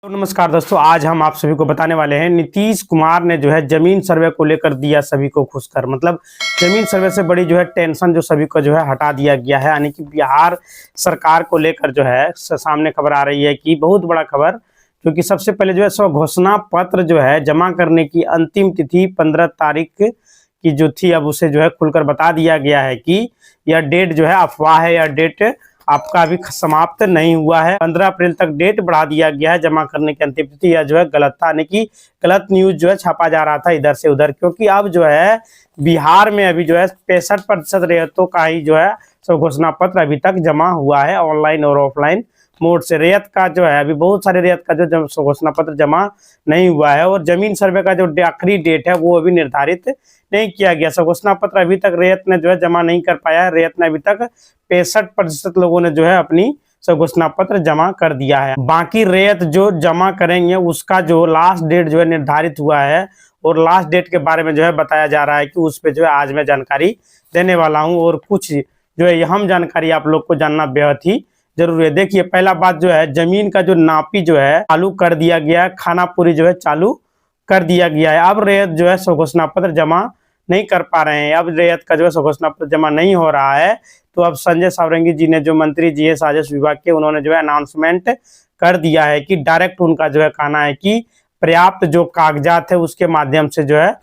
तो नमस्कार दोस्तों, आज हम आप सभी को बताने वाले हैं नीतीश कुमार ने जो है जमीन सर्वे को लेकर दिया सभी को खुशखबर। मतलब जमीन सर्वे से बड़ी जो है टेंशन जो सभी को जो है हटा दिया गया है। यानी कि बिहार सरकार को लेकर जो है सामने खबर आ रही है कि बहुत बड़ा खबर, क्योंकि सबसे पहले जो है स्व घोषणा पत्र जो है जमा करने की अंतिम तिथि 15 तारीख की जो थी, अब उसे जो है खुलकर बता दिया गया है कि यह डेट जो है अफवाह है। यह डेट आपका अभी समाप्त नहीं हुआ है। 15 अप्रैल तक डेट बढ़ा दिया गया है जमा करने की अंतिम तिथि। यह जो है गलत था, यानी कि गलत न्यूज जो है छापा जा रहा था इधर से उधर, क्योंकि अब जो है बिहार में अभी जो है 65% रेतों का ही जो है स्व घोषणा पत्र अभी तक जमा हुआ है, ऑनलाइन और ऑफलाइन मोड से। रेत का जो है अभी बहुत सारे रेत का जो स्व घोषणा पत्र जमा नहीं हुआ है, और जमीन सर्वे का जो आखिरी डेट है वो अभी निर्धारित नहीं किया गया। स्व घोषणा पत्र अभी तक रेत ने जो है जमा नहीं कर पाया है। रेत ने अभी तक 65% लोगों ने जो है अपनी स्व घोषणा पत्र जमा कर दिया है। बाकी रेत जो जमा करेंगे उसका जो लास्ट डेट जो है निर्धारित हुआ है, और लास्ट डेट के बारे में जो है बताया जा रहा है कि उस पर जो है आज मैं जानकारी देने वाला हूं। और कुछ जो है अहम जानकारी आप लोग को जानना बेहद ही जरूरी है। देखिए, पहला बात जो है जमीन का जो नापी जो है चालू कर दिया गया है, खानापुरी जो है चालू कर दिया गया है। अब रेत जो है स्व घोषणा पत्र जमा नहीं कर पा रहे हैं। अब रेत का जो है स्व घोषणा पत्र जमा नहीं हो रहा है, तो अब संजय सावरंगी जी ने, जो मंत्री जी है राजस्व विभाग के, उन्होंने जो है अनाउंसमेंट कर दिया है कि डायरेक्ट उनका जो है कहना है कि पर्याप्त जो कागजात है उसके माध्यम से जो है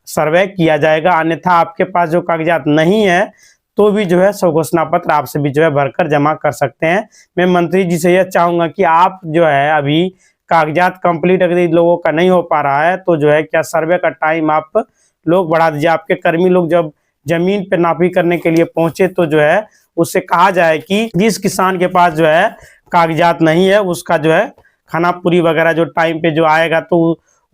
सर्वे किया जाएगा। अन्यथा आपके पास जो कागजात नहीं है तो भी जो है स्व घोषणा पत्र आपसे भी जो है भरकर जमा कर सकते हैं। मैं मंत्री जी से यह चाहूंगा कि आप जो है अभी कागजात कंप्लीट अगर लोगों का नहीं हो पा रहा है तो जो है क्या सर्वे का टाइम आप लोग बढ़ा दीजिए। आपके कर्मी लोग जब जमीन पे नापी करने के लिए पहुंचे तो जो है उससे कहा जाए कि जिस किसान के पास जो है कागजात नहीं है उसका जो है खानापुरी वगैरह जो टाइम पे जो आएगा तो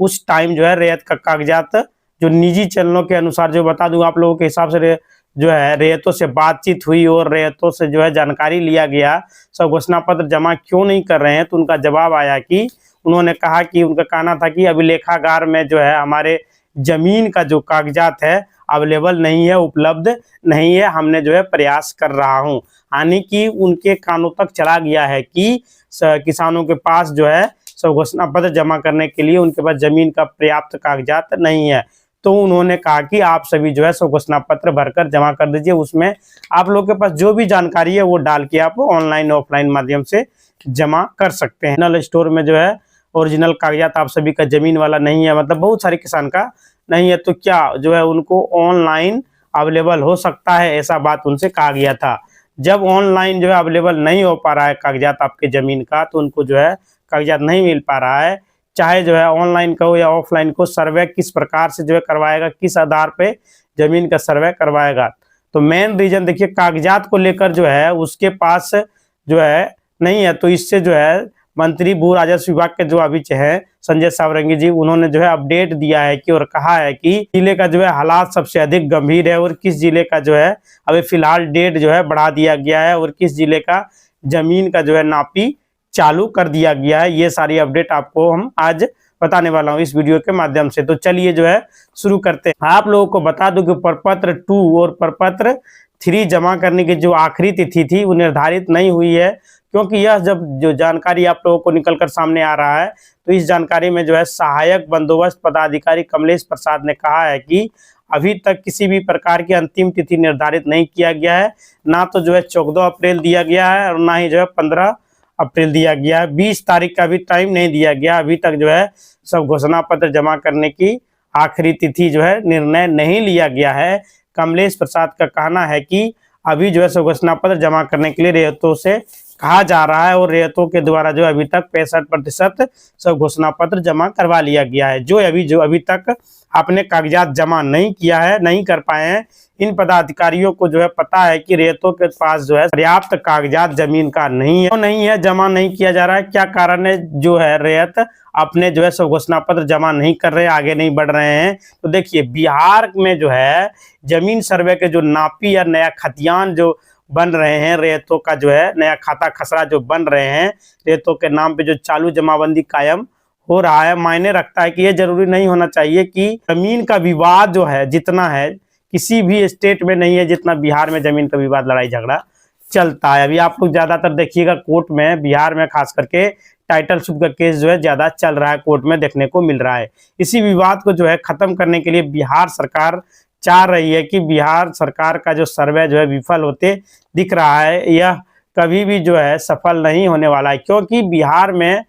उस टाइम जो है रेत का कागजात जो निजी चैनलों के अनुसार, जो बता दूं आप लोगों के हिसाब से जो है रेतों से बातचीत हुई और रेतों से जो है जानकारी लिया गया स्व घोषणा पत्र जमा क्यों नहीं कर रहे हैं, तो उनका जवाब आया कि उन्होंने कहा कि उनका कहना था कि अभिलेखागार में जो है हमारे जमीन का जो कागजात है अवेलेबल नहीं है, उपलब्ध नहीं है, हमने जो है प्रयास कर रहा हूं। यानी कि उनके कानों तक चला गया है कि किसानों के पास जो है स्व घोषणा पत्र जमा करने के लिए उनके पास जमीन का पर्याप्त कागजात नहीं है। तो उन्होंने कहा कि आप सभी जो है स्व घोषणा पत्र भरकर जमा कर दीजिए। उसमें आप लोग के पास जो भी जानकारी है वो डाल के आप ऑनलाइन ऑफलाइन माध्यम से जमा कर सकते हैं। ओरिजिनल स्टोर में जो है ओरिजिनल कागजात आप सभी का जमीन वाला नहीं है, मतलब बहुत सारे किसान का नहीं है, तो क्या जो है उनको ऑनलाइन अवेलेबल हो सकता है, ऐसा बात उनसे कहा गया था। जब ऑनलाइन जो है अवेलेबल नहीं हो पा रहा है कागजात आपके जमीन का, तो उनको जो है कागजात नहीं मिल पा रहा है, चाहे जो है ऑनलाइन का हो या ऑफलाइन को, सर्वे किस प्रकार से जो है करवाएगा, किस आधार पे जमीन का सर्वे करवाएगा। तो मेन रीजन देखिए कागजात को लेकर जो है उसके पास जो है नहीं है। तो इससे जो है मंत्री भू राजस्व विभाग के जो अभी है संजय सावरंगी जी, उन्होंने जो है अपडेट दिया है कि और कहा है कि जिले का जो है हालात सबसे अधिक गंभीर है, और किस जिले का जो है अभी फिलहाल डेट जो है बढ़ा दिया गया है, और किस जिले का जमीन का जो है नापी चालू कर दिया गया है। ये सारी अपडेट आपको हम आज बताने वाला हूं इस वीडियो के माध्यम से। तो चलिए जो है शुरू करते हैं। आप लोगों को बता दूं कि प्रपत्र 2 और प्रपत्र 3 जमा करने की जो आखिरी तिथि थी वो निर्धारित नहीं हुई है, क्योंकि यह जब जो जानकारी आप लोगों को निकलकर सामने आ रहा है तो इस जानकारी में जो है सहायक बंदोबस्त पदाधिकारी कमलेश प्रसाद ने कहा है कि अभी तक किसी भी प्रकार की अंतिम तिथि निर्धारित नहीं किया गया है। ना तो जो है 14 अप्रैल दिया गया है और ना ही जो है 15 अप्रैल दिया गया है। 20 तारीख का भी टाइम नहीं दिया गया। अभी तक जो है सब घोषणा पत्र जमा करने की आखिरी तिथि जो है निर्णय नहीं लिया गया है। कमलेश प्रसाद का कहना है कि अभी जो है सब घोषणा पत्र जमा करने के लिए रेतों से कहा जा रहा है, और रेतों के द्वारा जो अभी तक 65% सब घोषणा पत्र जमा करवा लिया गया है। जो अभी तक अपने कागजात जमा नहीं किया है, नहीं कर पाए हैं, इन पदाधिकारियों को जो है पता है कि रेतों के पास जो है पर्याप्त कागजात जमीन का नहीं है, जमा नहीं किया जा रहा है। क्या कारण है जो है रेत अपने जो है स्व घोषणा पत्र जमा नहीं कर रहे, आगे नहीं बढ़ रहे हैं? तो देखिए बिहार में जो है जमीन सर्वे के जो नापी या नया खतियान जो बन रहे हैं, रेतों का जो है नया खाता खसरा जो बन रहे हैं, रेतों के नाम पे जो चालू जमाबंदी कायम हो रहा है, मायने रखता है कि ये जरूरी नहीं होना चाहिए कि जमीन का विवाद जो है जितना है किसी भी स्टेट में नहीं है जितना बिहार में जमीन का विवाद लड़ाई झगड़ा चलता है। अभी आप लोग ज्यादातर देखिएगा कोर्ट में, बिहार में खास करके टाइटलशिप का केस जो है ज्यादा चल रहा है, कोर्ट में देखने को मिल रहा है। इसी विवाद को जो है खत्म करने के लिए बिहार सरकार चाह रही है कि बिहार सरकार का जो सर्वे जो है विफल होते दिख रहा है, यह कभी भी जो है सफल नहीं होने वाला है, क्योंकि बिहार में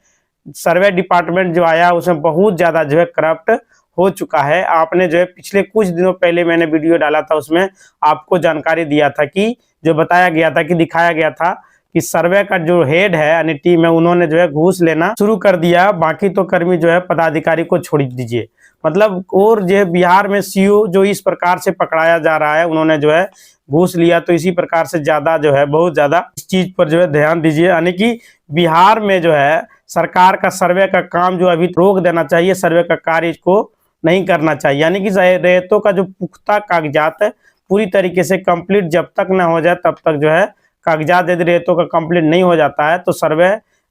सर्वे डिपार्टमेंट जो आया उसमें बहुत ज्यादा जो है करप्ट हो चुका है। आपने जो है पिछले कुछ दिनों पहले मैंने वीडियो डाला था, उसमें आपको जानकारी दिया था कि जो बताया गया था कि दिखाया गया था कि सर्वे का जो हेड है यानी टीम है, उन्होंने जो है घूस लेना शुरू कर दिया, बाकी तो कर्मी जो है पदाधिकारी को छोड़ दीजिए। मतलब और जो बिहार में सीओ जो इस प्रकार से पकड़ाया जा रहा है, उन्होंने जो है घूस लिया, तो इसी प्रकार से ज्यादा जो है बहुत ज्यादा इस चीज पर जो है ध्यान दीजिए। यानी कि बिहार में जो है सरकार का सर्वे का काम जो अभी रोक देना चाहिए, सर्वे का कार्य को नहीं करना चाहिए। यानी कि रेतों का जो पुख्ता कागजात है पूरी तरीके से कंप्लीट जब तक ना हो जाए तब तक जो है कागजात यदि रेतों का कंप्लीट नहीं हो जाता है तो सर्वे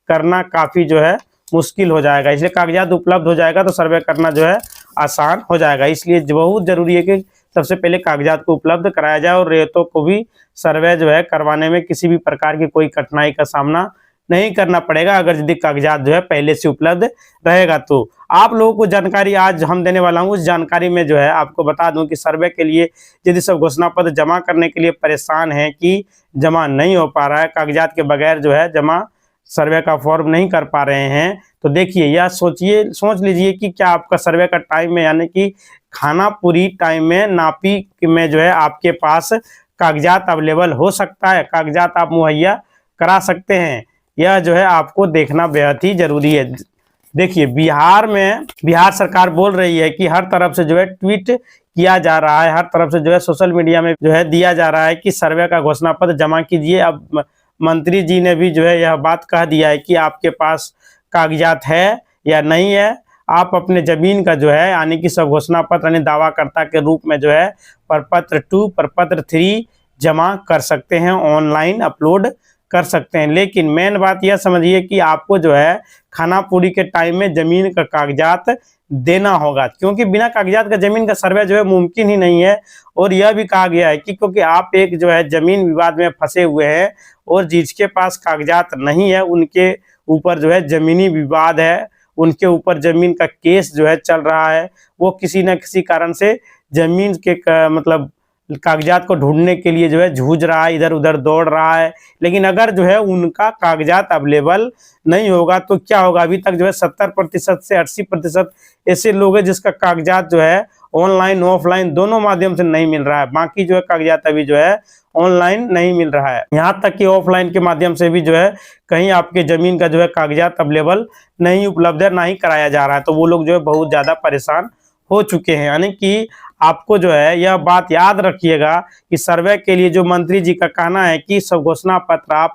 करना काफी जो है मुश्किल हो जाएगा। इसलिए कागजात उपलब्ध हो जाएगा तो सर्वे करना जो है आसान हो जाएगा। इसलिए बहुत जरूरी है कि सबसे पहले कागजात को उपलब्ध कराया जाए और रेतों को भी सर्वे जो है करवाने में किसी भी प्रकार की कोई कठिनाई का सामना नहीं करना पड़ेगा, अगर यदि कागजात जो है पहले से उपलब्ध रहेगा। तो आप लोगों को जानकारी आज हम देने वाला हूं, उस जानकारी में जो है आपको बता दूं कि सर्वे के लिए यदि सब घोषणा पत्र जमा करने के लिए परेशान हैं कि जमा नहीं हो पा रहा है, कागजात के बगैर जो है जमा सर्वे का फॉर्म नहीं कर पा रहे हैं, तो देखिए या सोच लीजिए कि क्या आपका सर्वे का टाइम में यानी कि खानापुरी टाइम में नापी में जो है आपके पास कागजात अवेलेबल हो सकता है, कागजात आप मुहैया करा सकते हैं, यह जो है आपको देखना बेहद ही जरूरी है। देखिए बिहार सरकार बोल रही है कि हर तरफ से जो है ट्वीट किया जा रहा है, हर तरफ से जो है सोशल मीडिया में जो है दिया जा रहा है कि सर्वे का घोषणा पत्र जमा कीजिए। अब मंत्री जी ने भी जो है यह बात कह दिया है कि आपके पास कागजात है या नहीं है, आप अपने जमीन का जो है यानी कि सब घोषणा पत्र यानी दावाकर्ता के रूप में जो है प्रपत्र 2 प्रपत्र 3 जमा कर सकते हैं, ऑनलाइन अपलोड कर सकते हैं। लेकिन मेन बात यह समझिए कि आपको जो है खानापुरी के टाइम में जमीन का कागजात देना होगा, क्योंकि बिना कागजात का जमीन का सर्वे जो है मुमकिन ही नहीं है। और यह भी कहा गया है कि क्योंकि आप एक जो है जमीन विवाद में फंसे हुए हैं और जिसके पास कागजात नहीं है उनके ऊपर जो है जमीनी विवाद है, उनके ऊपर जमीन का केस जो है चल रहा है, वो किसी न किसी कारण से जमीन के मतलब कागजात को ढूंढने के लिए जो है जूझ रहा है, इधर उधर दौड़ रहा है। लेकिन अगर जो है उनका कागजात अवेलेबल नहीं होगा तो क्या होगा, अभी तक जो है 70% से 80% ऐसे लोग हैं जिसका कागजात जो है ऑनलाइन ऑफलाइन दोनों माध्यम से नहीं मिल रहा है, बाकी जो है कागजात अभी जो है ऑनलाइन नहीं मिल रहा है। यहाँ तक कि ऑफलाइन के माध्यम से भी जो है कहीं आपके जमीन का जो है कागजात अवेलेबल नहीं उपलब्ध है, ना ही कराया जा रहा है, तो वो लोग जो है बहुत ज्यादा परेशान हो चुके हैं। यानी कि आपको जो है यह बात याद रखिएगा कि सर्वे के लिए जो मंत्री जी का कहना है कि सब घोषणा पत्र आप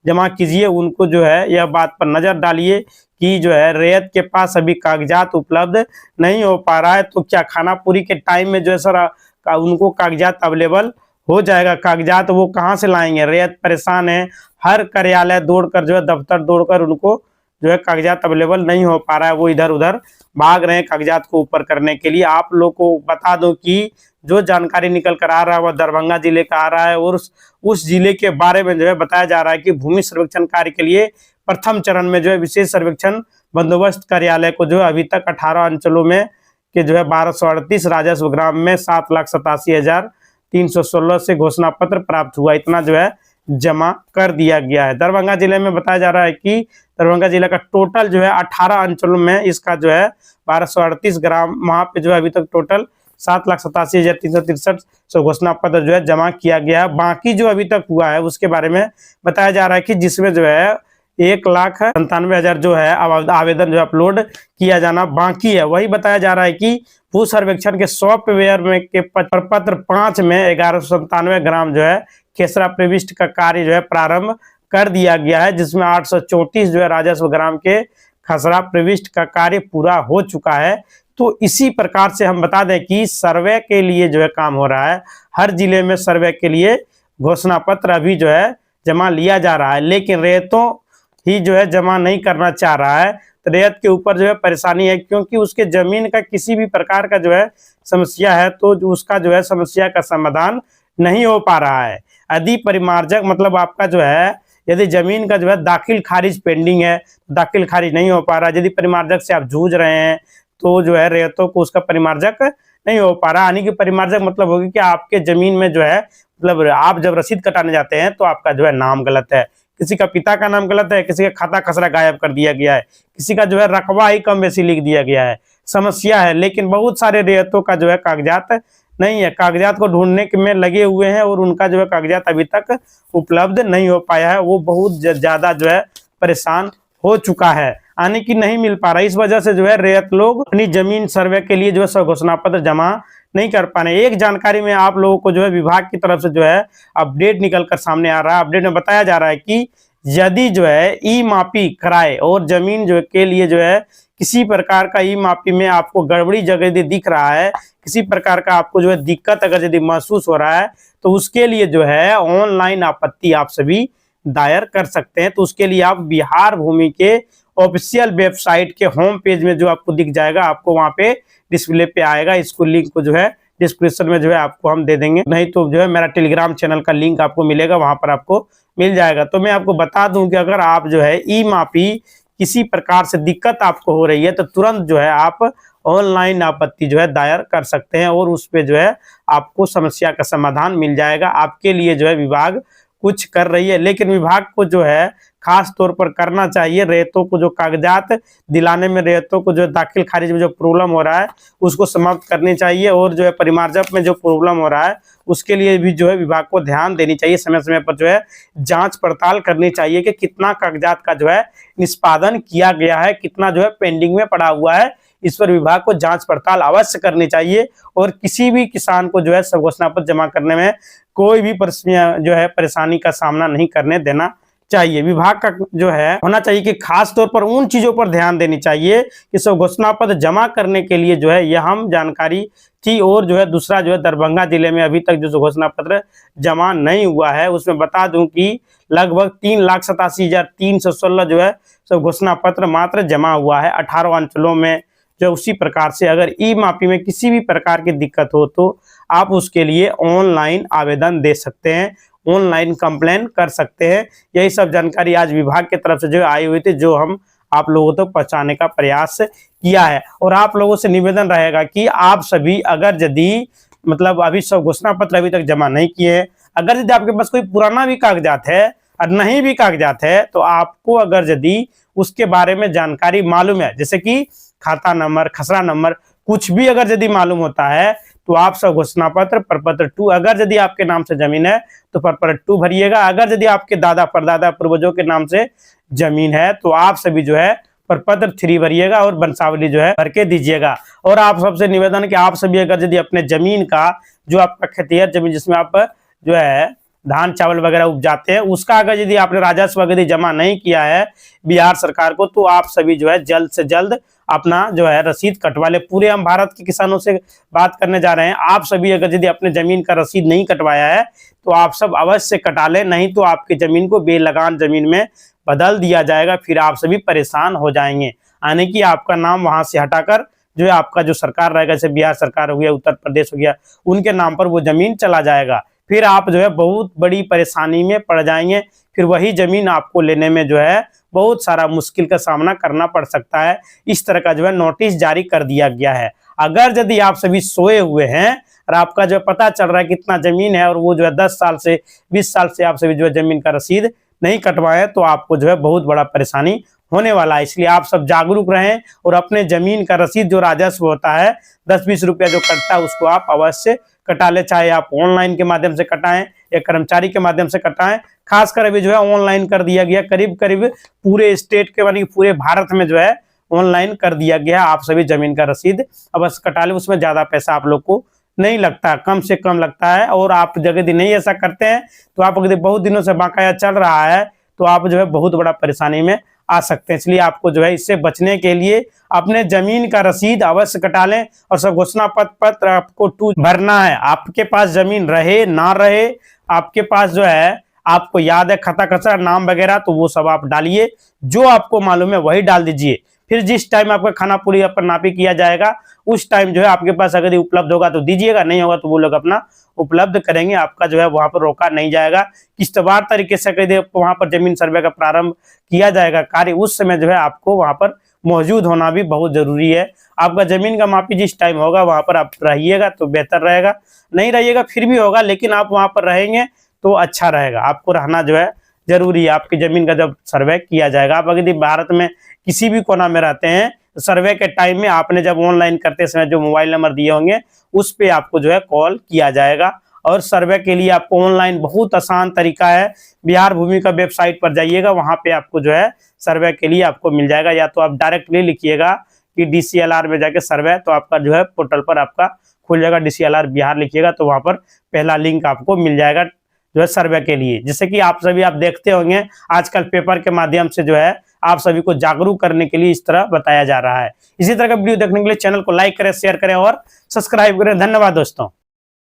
जमा कीजिए, उनको जो है यह बात पर नजर डालिए कि जो है रैयत के पास अभी कागजात उपलब्ध नहीं हो पा रहा है, तो क्या खानापुरी के टाइम में जो है सर उनको कागजात अवेलेबल हो जाएगा। कागजात वो कहाँ से लाएंगे, रैयत परेशान है, हर कार्यालय दौड़कर जो है दफ्तर दौड़कर उनको जो है कागजात अवेलेबल नहीं हो पा रहा है, वो इधर उधर भाग रहे हैं कागजात को ऊपर करने के लिए। आप लोग को बता दो कि जो जानकारी निकल कर आ रहा है वह दरभंगा जिले का आ रहा है और उस जिले के बारे में जो है बताया जा रहा है कि भूमि सर्वेक्षण कार्य के लिए प्रथम चरण में जो है विशेष सर्वेक्षण बंदोबस्त कार्यालय को जो है अभी तक 18 अंचलों में के जो है 1238 राजस्व ग्राम में 7,87,316 से घोषणा पत्र प्राप्त हुआ, इतना जो है जमा कर दिया गया है। दरभंगा जिले में बताया जा रहा है कि दरभंगा जिला का टोटल जो है 18 अंचलों में इसका जो है 1238 ग्राम, वहां पे जो है अभी तक टोटल 7,87,363 घोषणा पत्र जो है जमा किया गया है। बाकी जो अभी तक हुआ है उसके बारे में बताया जा रहा है कि जिसमें जो है 1,97,000 जो है आवेदन जो अपलोड किया जाना बाकी है। वही बताया जा रहा है कि भू सर्वेक्षण के सॉफ्टवेयर में के प्रपत्र 5 में 1197 ग्राम जो है खेसरा प्रविष्ट का कार्य जो है प्रारंभ कर दिया गया है, जिसमें 834 जो है राजस्व ग्राम के खसरा प्रविष्ट का कार्य पूरा हो चुका है। तो इसी प्रकार से हम बता दें कि सर्वे के लिए जो है काम हो रहा है, हर जिले में सर्वे के लिए घोषणा पत्र अभी जो है जमा लिया जा रहा है, लेकिन रेतों ही जो है जमा नहीं करना चाह रहा है। तो रेत के ऊपर जो है परेशानी है, क्योंकि उसके जमीन का किसी भी प्रकार का जो है समस्या है, तो जो उसका जो है समस्या का समाधान नहीं हो पा रहा है। अधि परिमार्जक मतलब आपका जो है यदि जमीन का जो है दाखिल खारिज पेंडिंग है, दाखिल खारिज नहीं हो पा रहा, यदि परिमार्जक से आप जूझ रहे हैं तो जो है रेतों को उसका परिमार्जक नहीं हो पा रहा। यानी कि परिमार्जक मतलब होगी कि आपके जमीन में जो है मतलब आप जब रसीद कटाने जाते हैं तो आपका जो है नाम गलत है, किसी का पिता का नाम गलत है, किसी का खाता खसरा गायब कर दिया गया है, किसी का जो है रकबा ही कम बेसी लिख दिया गया है, समस्या है। लेकिन बहुत सारे रेतों का जो है कागजात नहीं है, कागजात को ढूंढने में लगे हुए हैं और उनका जो है कागजात अभी तक उपलब्ध नहीं हो पाया है। वो बहुत ज्यादा जो है परेशान हो चुका है, यानी कि नहीं मिल पा रहा। इस वजह से जो है रेत लोग अपनी जमीन सर्वे के लिए जो है स्वघोषणा पत्र जमा नहीं कर पा रहे। एक जानकारी में आप लोगों को जो है विभाग की तरफ से जो है अपडेट निकल कर सामने आ रहा है। अपडेट में बताया जा रहा है कि यदि जो है ई मापी कराए और जमीन जो के लिए जो है किसी प्रकार का ई मापी में आपको गड़बड़ी जगह यदि दिख रहा है, किसी प्रकार का आपको जो है दिक्कत अगर यदि महसूस हो रहा है, तो उसके लिए जो है ऑनलाइन आपत्ति आप सभी दायर कर सकते हैं। तो उसके लिए आप बिहार भूमि के ऑफिशियल वेबसाइट के होम पेज में जो आपको दिख जाएगा, आपको वहां पे डिस्प्ले पे आएगा। इसको लिंक को जो है डिस्क्रिप्शन में जो है आपको हम दे देंगे, नहीं तो जो है मेरा टेलीग्राम चैनल का लिंक आपको मिलेगा, वहां पर आपको मिल जाएगा। तो मैं आपको बता दूं कि अगर आप जो है ई मापी किसी प्रकार से दिक्कत आपको हो रही है तो तुरंत जो है आप ऑनलाइन आपत्ति जो है दायर कर सकते हैं और उस पे जो है आपको समस्या का समाधान मिल जाएगा। आपके लिए जो है विभाग कुछ कर रही है, लेकिन विभाग को जो है खास तौर पर करना चाहिए रेतों को जो कागजात दिलाने में, रेतों को जो दाखिल खारिज में जो प्रॉब्लम हो रहा है उसको समाप्त करनी चाहिए और जो है परिमार्जक में जो प्रॉब्लम हो रहा है उसके लिए भी जो है विभाग को ध्यान देनी चाहिए। समय समय पर जो है जांच पड़ताल करनी चाहिए कि कितना कागजात का जो है निष्पादन किया गया है, कितना जो है पेंडिंग में पड़ा हुआ है। इस पर विभाग को जांच पड़ताल अवश्य करनी चाहिए और किसी भी किसान को जो है स्वघोषणा पत्र जमा करने में कोई भी जो है परेशानी का सामना नहीं करने देना चाहिए। विभाग का जो है होना चाहिए कि खास तौर पर उन चीजों पर ध्यान देनी चाहिए कि स्वघोषणा पत्र जमा करने के लिए जो है यह हम जानकारी थी। और जो है दूसरा जो है दरभंगा जिले में अभी तक जो स्वघोषणा पत्र जमा नहीं हुआ है, उसमें बता दूं कि लगभग 3,87,316 जो है स्वघोषणा पत्र मात्र जमा हुआ है 18 अंचलों में। जो उसी प्रकार से अगर ई मापी में किसी भी प्रकार की दिक्कत हो तो आप उसके लिए ऑनलाइन आवेदन दे सकते हैं, ऑनलाइन कंप्लेन कर सकते हैं। यही सब जानकारी आज विभाग की तरफ से जो आई हुई थी, जो हम आप लोगों तक पहुंचाने का प्रयास किया है। और आप लोगों से निवेदन रहेगा कि आप सभी अगर यदि मतलब अभी स्वघोषणा पत्र अभी तक जमा नहीं किए हैं, अगर यदि आपके पास कोई पुराना भी कागजात है और नहीं भी कागजात है, तो आपको अगर यदि उसके बारे में जानकारी मालूम है, जैसे कि खाता नंबर, खसरा नंबर, कुछ भी अगर यदि मालूम होता है तो आप स्वघोषणा पत्र प्रपत्र 2, अगर यदि आपके नाम से जमीन है तो प्रपत्र 2 भरिएगा। अगर यदि आपके दादा परदादा पूर्वजों के नाम से जमीन है तो आप सभी जो है प्रपत्र 3 भरिएगा और वंशावली जो है भर के दीजिएगा। और आप सबसे निवेदन है कि आप सभी अगर यदि अपने जमीन का जो आपका खेतिहर जमीन जिसमें आप जो है धान चावल वगैरह उपजाते हैं, उसका अगर यदि आपने राजस्व वगैरह जमा नहीं किया है बिहार सरकार को, तो आप सभी जो है जल्द से जल्द अपना जो है रसीद कटवा ले। पूरे हम भारत के किसानों से बात करने जा रहे हैं, आप सभी अगर यदि अपने जमीन का रसीद नहीं कटवाया है तो आप सब अवश्य कटा लें, नहीं तो आपकी जमीन को बेलगान जमीन में बदल दिया जाएगा, फिर आप सभी परेशान हो जाएंगे। यानी कि आपका नाम वहां से हटाकर जो है आपका जो सरकार रहेगा, जैसे बिहार सरकार हो गया, उत्तर प्रदेश हो गया, उनके नाम पर वो जमीन चला जाएगा। फिर आप जो है बहुत बड़ी परेशानी में पड़ जाएंगे, फिर वही जमीन आपको लेने में जो है बहुत सारा मुश्किल का सामना करना पड़ सकता है। इस तरह का जो है नोटिस जारी कर दिया गया है। अगर यदि आप सभी सोए हुए हैं और आपका जो पता चल रहा है कितना जमीन है और वो जो है 10 साल से 20 साल से आप सभी जो है जमीन का रसीद नहीं कटवाए, तो आपको जो है बहुत बड़ा परेशानी होने वाला है। इसलिए आप सब जागरूक रहें और अपने जमीन का रसीद जो राजस्व होता है 10-20 रुपया जो कटता है उसको आप अवश्य कटा ले, चाहे आप ऑनलाइन के माध्यम से कटाएं या कर्मचारी के माध्यम से कटाएं। खासकर अभी जो है ऑनलाइन कर दिया गया, करीब करीब पूरे स्टेट के यानी पूरे भारत में जो है ऑनलाइन कर दिया गया। आप सभी जमीन का रसीद अवश्य कटा ले, उसमें ज्यादा पैसा आप लोग को नहीं लगता, कम से कम लगता है। और आप यदि नहीं ऐसा करते हैं तो आप अगर बहुत दिनों से बकाया चल रहा है तो आप जो है बहुत बड़ा परेशानी में आ सकते हैं। इसलिए आपको जो है इससे बचने के लिए अपने जमीन का रसीद अवश्य कटा लें और स्वघोषणा पत्र आपको 2 भरना है। आपके पास जमीन रहे ना रहे, आपके पास जो है आपको याद है खाता खसरा नाम वगैरह, तो वो सब आप डालिए, जो आपको मालूम है वही डाल दीजिए। फिर जिस टाइम आपका खाना पूरी पर नापी किया जाएगा उस टाइम जो है आपके पास अगर ये उपलब्ध होगा तो दीजिएगा, नहीं होगा तो वो लोग अपना उपलब्ध करेंगे, आपका जो है वहां पर रोका नहीं जाएगा। किस्तवार तरीके से कहीं वहां पर जमीन सर्वे का प्रारंभ किया जाएगा कार्य, उस समय जो है आपको वहां पर मौजूद होना भी बहुत जरूरी है। आपका जमीन का मापी जिस टाइम होगा वहां पर आप रहिएगा तो बेहतर रहेगा, नहीं रहिएगा फिर भी होगा, लेकिन आप वहां पर रहेंगे तो अच्छा रहेगा। आपको रहना जो है जरूरी है आपकी जमीन का जब सर्वे किया जाएगा। आप अगर भारत में किसी भी कोना में रहते हैं, सर्वे के टाइम में आपने जब ऑनलाइन करते समय जो मोबाइल नंबर दिए होंगे उस पे आपको जो है कॉल किया जाएगा। और सर्वे के लिए आपको ऑनलाइन बहुत आसान तरीका है, बिहार भूमि का वेबसाइट पर जाइएगा, वहां पे आपको जो है सर्वे के लिए आपको मिल जाएगा। या तो आप डायरेक्टली लिखिएगा कि DCLR में जाके सर्वे, तो आपका जो है पोर्टल पर आपका खुल जाएगा, DCLR बिहार लिखिएगा तो वहां पर पहला लिंक आपको मिल जाएगा जो है सर्वे के लिए। जैसे कि आप सभी आप देखते होंगे आजकल पेपर के माध्यम से जो है आप सभी को जागरूक करने के लिए इस तरह बताया जा रहा है। इसी तरह का वीडियो देखने के लिए चैनल को लाइक करें, शेयर करें और सब्सक्राइब करें। धन्यवाद दोस्तों।